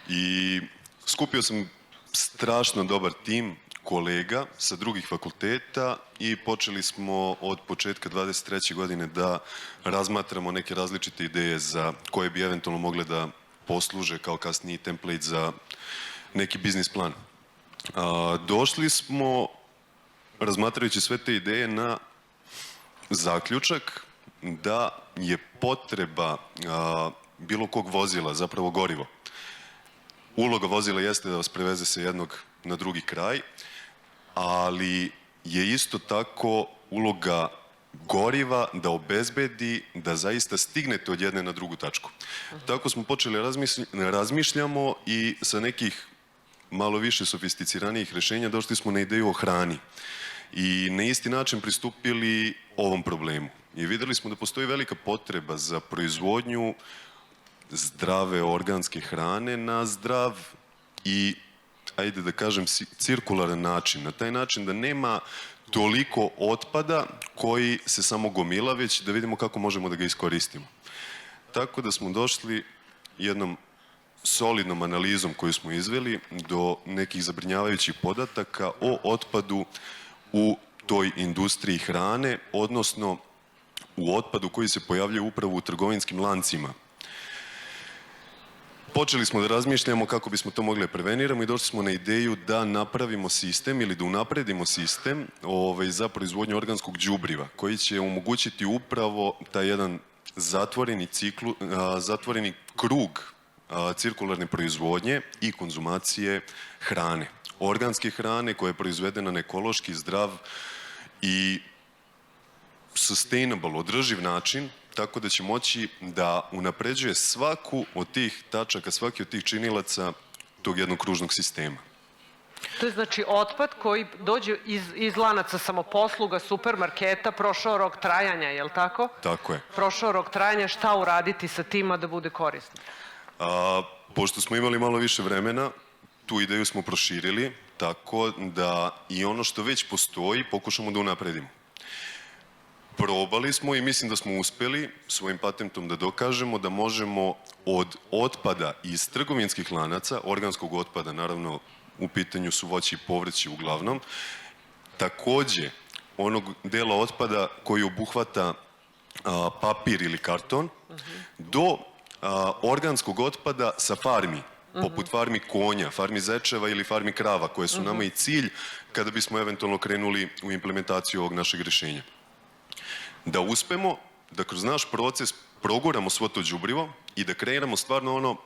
i skupio sam strašno dobar tim kolega sa drugih fakulteta i počeli smo od početka 23. godine da razmatramo neke različite ideje za koje bi eventualno mogle da posluže kao kasniji template za neki biznis plan. Došli smo, razmatrajući sve te ideje, na zaključak da je potreba bilo kog vozila, zapravo gorivo. Uloga vozila jeste da vas preveze sa jednog na drugi kraj, ali je isto tako uloga goriva da obezbedi da zaista stignete od jedne na drugu tačku. Tako smo počeli razmišljamo i sa nekih malo više sofisticiranijih rješenja došli smo na ideju o hrani i na isti način pristupili ovom problemu. I vidjeli smo da postoji velika potreba za proizvodnju zdrave organske hrane na zdrav i, ajde da kažem, cirkularan način. Na taj način da nema toliko otpada koji se samo gomila, već da vidimo kako možemo da ga iskoristimo. Tako da smo došli jednom solidnom analizom koju smo izveli do nekih zabrinjavajućih podataka o otpadu u toj industriji hrane, odnosno u otpadu koji se pojavljuje upravo u trgovinskim lancima. Počeli smo da razmišljamo kako bismo to mogli prevenirati i došli smo na ideju da napravimo sistem ili da unapredimo sistem za proizvodnju organskog đubriva koji će omogućiti upravo taj jedan zatvoreni krug cirkularne proizvodnje i konzumacije hrane. Organske hrane koja je proizvedena na ekološki, zdrav i sustainable, održiv način, tako da će moći da unapređuje svaku od tih tačaka, svaki od tih činilaca tog jednog kružnog sistema. To je znači otpad koji dođe iz lanaca samoposluga, supermarketa, prošao rok trajanja, je li tako? Tako je. Prošao rok trajanja, šta uraditi sa tima da bude korisno? Pošto smo imali malo više vremena, tu ideju smo proširili, tako da i ono što već postoji pokušamo da unapredimo. Probali smo i mislim da smo uspjeli svojim patentom da dokažemo da možemo od otpada iz trgovinskih lanaca, organskog otpada, naravno u pitanju su voće i povrće uglavnom, također onog dela otpada koji obuhvata papir ili karton, do organskog otpada sa farmi, poput farmi konja, farmi zečeva ili farmi krava, koje su nama i cilj kada bismo eventualno krenuli u implementaciju ovog našeg rješenja. Da uspemo da kroz naš proces proguramo svo to đubrivo i da kreiramo stvarno ono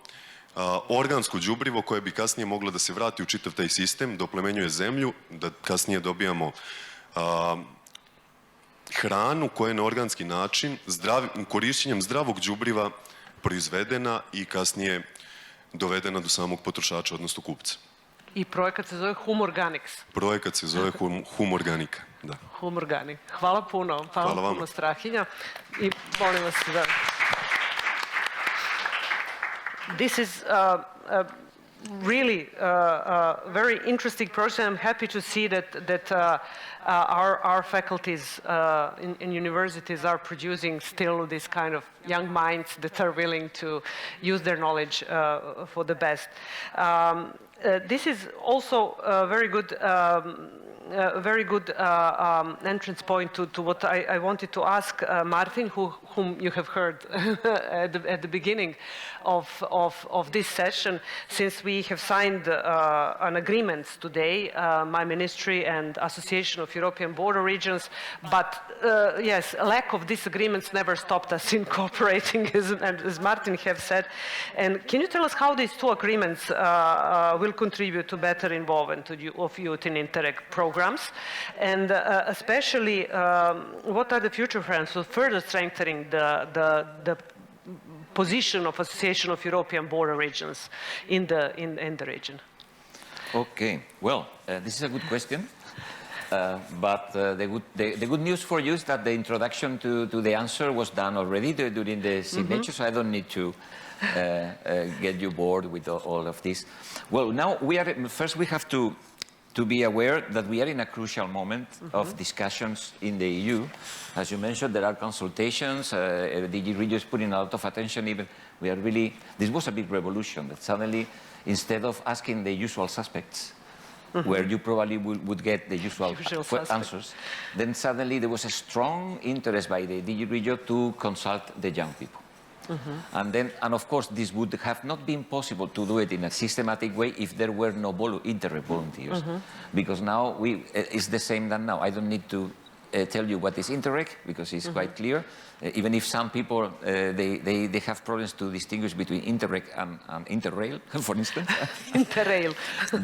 organsko đubrivo koje bi kasnije moglo da se vrati u čitav taj sistem, da oplemenjuje zemlju, da kasnije dobijamo hranu koja je na organski način, korišćenjem zdravog đubriva proizvedena i kasnije dovedena do samog potrošača, odnosno kupca. I projekat se zove Humorganics. Projekat se zove Humorganika, da. Humorganik. Hvala puno. Hvala vama. Puno, Strahinja. I molim vas da... This is really very interesting process. I'm happy to see that our faculties in universities are producing still this kind of young minds that are willing to use their knowledge for the best. This is also a very good entrance point to what I wanted to ask Martin, whom you have heard at the beginning of this session. Since we have signed an agreement today, my ministry and Association of European Border Regions, but yes, lack of these agreements never stopped us in cooperating, as Martin have said. And can you tell us how these two agreements will contribute to better involvement of youth in Intereg programs, and especially what are the future plans for further strengthening the position of Association of European Border Regions in the region? Okay, well, this is a good question. But the good news for you is that the introduction to the answer was done already during the signature, so I don't need to get you bored with all of this. Well, now first we have to be aware that we are in a crucial moment of discussions in the EU. As you mentioned, there are consultations, DG Regio is putting a lot of attention, even this was a big revolution, that suddenly, instead of asking the usual suspects, where you probably would get the usual answers, then suddenly there was a strong interest by the DG Regio to consult the young people. And of course, this would have not been possible to do it in a systematic way if there were no Interreg volunteers. Because now it's the same than now. I don't need to tell you what is Interreg, because it's quite clear. Even if some people, they have problems to distinguish between Interreg and Interrail, for instance. Interrail.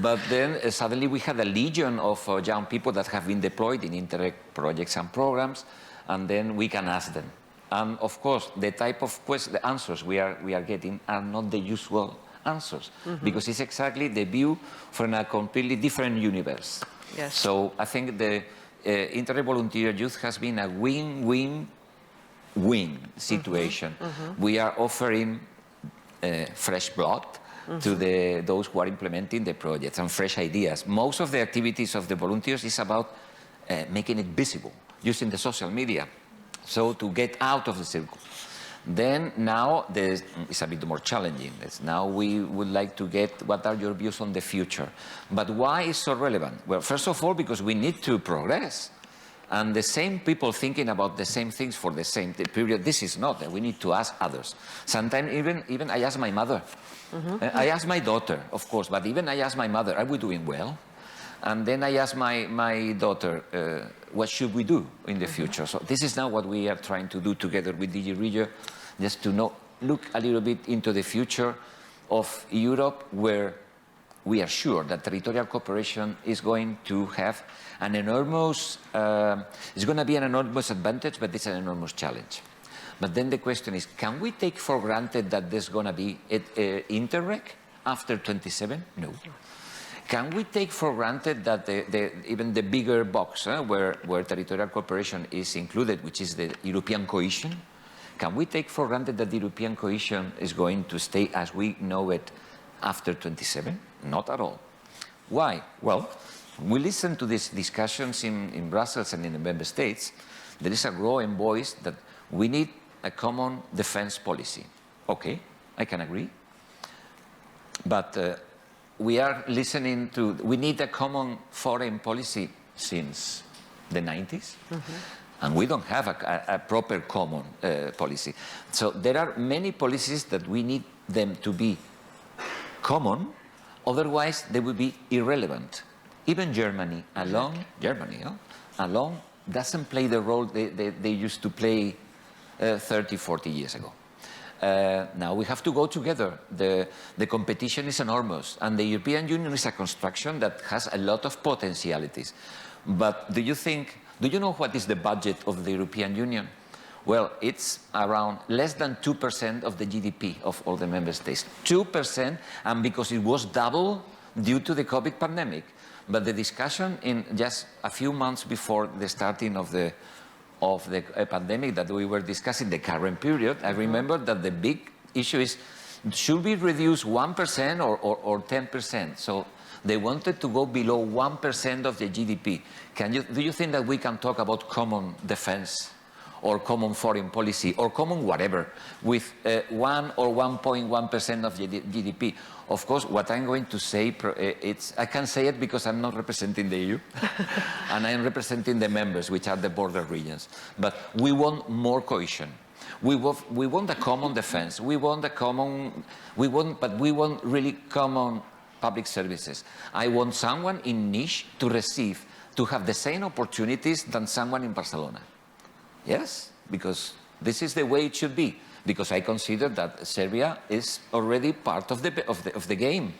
But then suddenly we had a legion of young people that have been deployed in Interreg projects and programs, and then we can ask them. And of course, the type of the answers we are getting are not the usual answers, because it's exactly the view from a completely different universe. Yes. So I think the Interreg Volunteer Youth has been a win-win-win situation. We are offering fresh blood to those who are implementing the projects and fresh ideas. Most of the activities of the volunteers is about making it visible, using the social media. So to get out of the circle. Then now it's a bit more challenging. Now we would like to get what are your views on the future. But why is so relevant? Well, first of all, because we need to progress. And the same people thinking about the same things for the same period, this is not. We need to ask others. Sometimes even I ask my mother. I ask my daughter, of course, but even I ask my mother, are we doing well? And then I ask my daughter, what should we do in the future? So this is now what we are trying to do together with DG Regio, just to look a little bit into the future of Europe, where we are sure that territorial cooperation is going to have an enormous, it's going to be an enormous advantage, but it's an enormous challenge. But then the question is, can we take for granted that there's going to be Interreg after 27? No. Can we take for granted that even the bigger box, where territorial cooperation is included, which is the European cohesion, can we take for granted that the European cohesion is going to stay as we know it after 27? Not at all. Why? Well, we listen to these discussions in Brussels and in the member states. There is a growing voice that we need a common defense policy. Okay, I can agree. But we are listening to, we need a common foreign policy since the 90s. And we don't have a proper common policy. So there are many policies that we need them to be common, otherwise they will be irrelevant. Even Germany alone, alone doesn't play the role they used to play 30, 40 years ago. Now we have to go together. The competition is enormous, and the European Union is a construction that has a lot of potentialities. But do you know what is the budget of the European Union? Well, it's around less than 2% of the GDP of all the member states. 2%, and because it was double due to the COVID pandemic. But the discussion in just a few months before the starting of the pandemic that we were discussing, the current period, I remember that the big issue is, should we reduce 1% or 10%? So they wanted to go below 1% of the GDP. Do you think that we can talk about common defense or common foreign policy or common whatever with 1 or 1.1% of the GDP? Of course, what I'm going to say, I can say it because I'm not representing the EU, and I'm representing the members, which are the border regions. But we want more cohesion. We want a common defense. But we want really common public services. I want someone in niche to have the same opportunities than someone in Barcelona. Yes, because this is the way it should be. Because I consider that Serbia is already part of the game,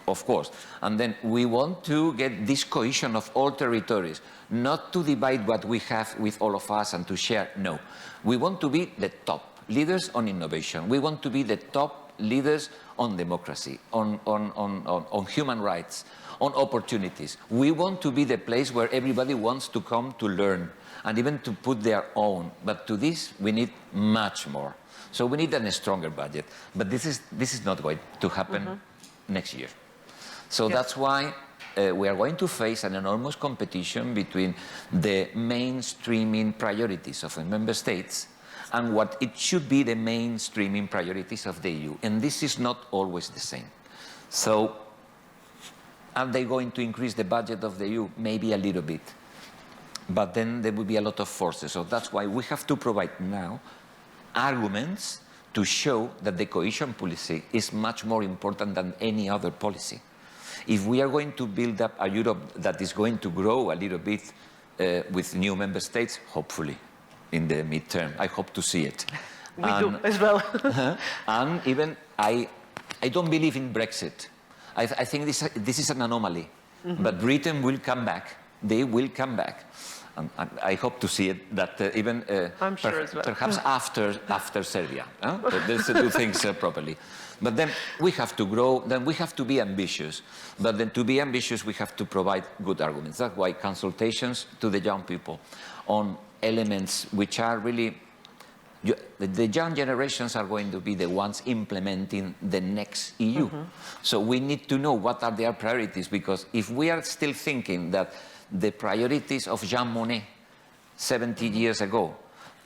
of course. And then we want to get this cohesion of all territories, not to divide what we have with all of us and to share. No, we want to be the top leaders on innovation. We want to be the top leaders on democracy, on human rights, on opportunities. We want to be the place where everybody wants to come to learn and even to put their own. But to this, we need much more. So we need a stronger budget. But this is not going to happen next year. So that's why we are going to face an enormous competition between the mainstreaming priorities of the member states and what it should be the mainstreaming priorities of the EU. And this is not always the same. So are they going to increase the budget of the EU? Maybe a little bit. But then there will be a lot of forces. So that's why we have to provide now arguments to show that the cohesion policy is much more important than any other policy. If we are going to build up a Europe that is going to grow a little bit with new member states, hopefully, in the midterm, I hope to see it. We do as well. And even I don't believe in Brexit. I think this is an anomaly. But Britain will come back. They will come back. I hope to see it that even I'm sure as well. Perhaps after Serbia. Let's do things properly. But then we have to grow, then we have to be ambitious. But then to be ambitious, we have to provide good arguments. That's why consultations to the young people on elements which are really, the young generations are going to be the ones implementing the next EU. So we need to know what are their priorities, because if we are still thinking that the priorities of Jean Monnet 70 years ago,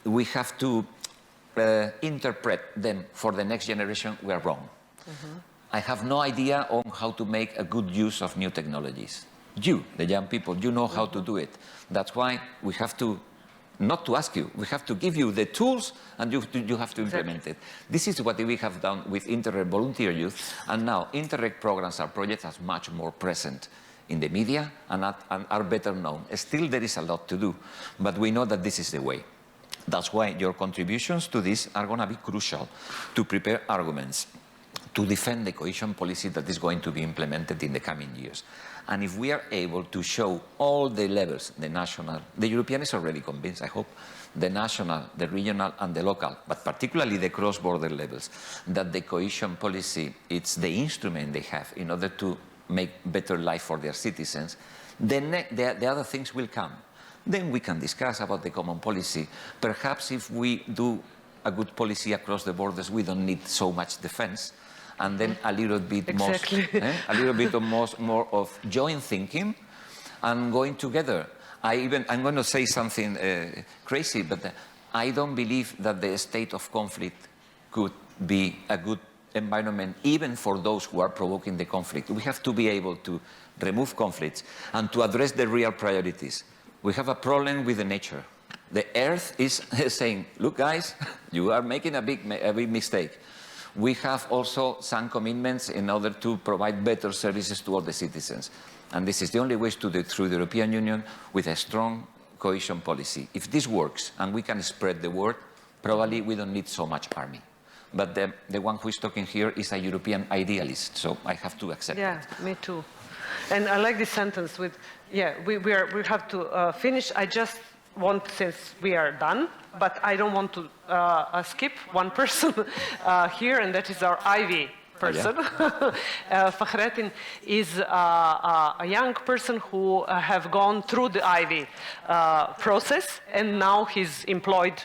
we have to interpret them for the next generation, we are wrong. I have no idea on how to make a good use of new technologies. You, the young people, you know how to do it. That's why we have to, not to ask you, we have to give you the tools and you have to implement it. This is what we have done with Interreg Volunteer Youth, and now Interreg programs and projects are much more present in the media and are better known. Still, there is a lot to do, but we know that this is the way. That's why your contributions to this are going to be crucial to prepare arguments, to defend the cohesion policy that is going to be implemented in the coming years. And if we are able to show all the levels, the national, the European is already convinced, I hope, the national, the regional and the local, but particularly the cross-border levels, that the cohesion policy, it's the instrument they have in order to make better life for their citizens, then the other things will come. Then we can discuss about the common policy. Perhaps if we do a good policy across the borders, we don't need so much defense, and then a little bit more of joint thinking and going together. I'm going to say something crazy, but I don't believe that the state of conflict could be a good environment even for those who are provoking the conflict. We have to be able to remove conflicts and to address the real priorities. We have a problem with the nature. The earth is saying, look guys, you are making a big mistake. We have also some commitments in order to provide better services to all the citizens. And this is the only way to do it through the European Union with a strong cohesion policy. If this works and we can spread the word, probably we don't need so much army. But the one who is talking here is a European idealist, so I have to accept it. Yeah, me too. And I like this sentence with, yeah, we have to finish. I just want, since we are done, but I don't want to skip one person here, and that is our Ivy person. Oh, yeah. Fahrettin is a young person who have gone through the Ivy process, and now he's employed,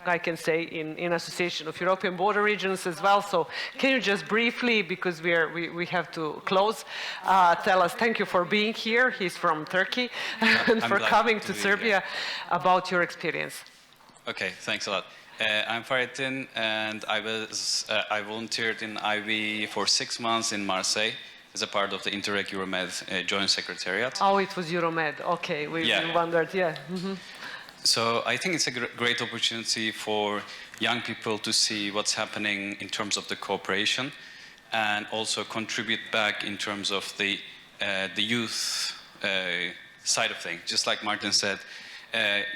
I can say, in Association of European Border Regions as well. So can you just briefly, because we have to close, tell us, thank you for being here. He's from Turkey, and for coming to Serbia, about your experience. Okay, thanks a lot. I'm Fahrettin, and I volunteered in IB for 6 months in Marseille as a part of the Intereg Euromed Joint Secretariat. Oh, it was Euromed. Okay, we wondered, yeah. Mm-hmm. So I think it's a great opportunity for young people to see what's happening in terms of the cooperation, and also contribute back in terms of the youth side of things. Just like Martin said,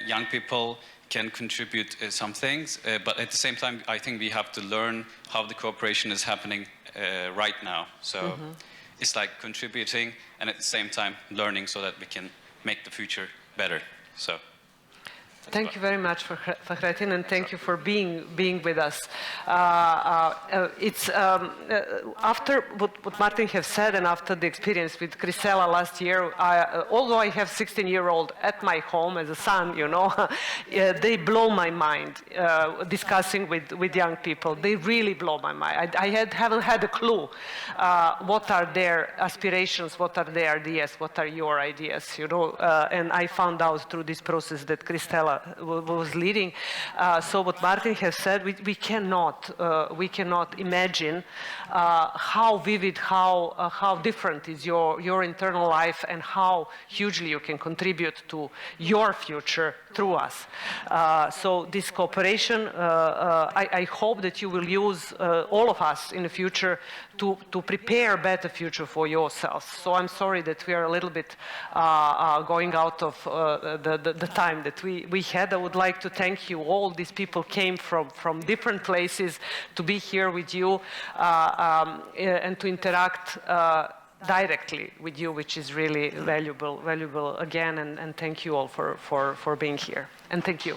young people can contribute some things, but at the same time, I think we have to learn how the cooperation is happening right now. So it's like contributing and at the same time learning so that we can make the future better. So. Thank you very much, Fahrettin, and thank you for being with us. It's after what Martin has said, and after the experience with Crisela last year, although I have 16-year-old at my home as a son, you know, they blow my mind discussing with young people. They really blow my mind. I haven't had a clue what are their aspirations, what are their ideas, what are your ideas, you know, and I found out through this process that Crisela was leading. So what Martin has said, we cannot imagine how vivid, how different is your internal life, and how hugely you can contribute to your future through us. So this cooperation, I hope that you will use all of us in the future to prepare a better future for yourselves. So I'm sorry that we are a little bit going out of the time that we had. I would like to thank you all. These people came from different places to be here with you and to interact directly with you, which is really valuable again. And thank you all for being here. And thank you.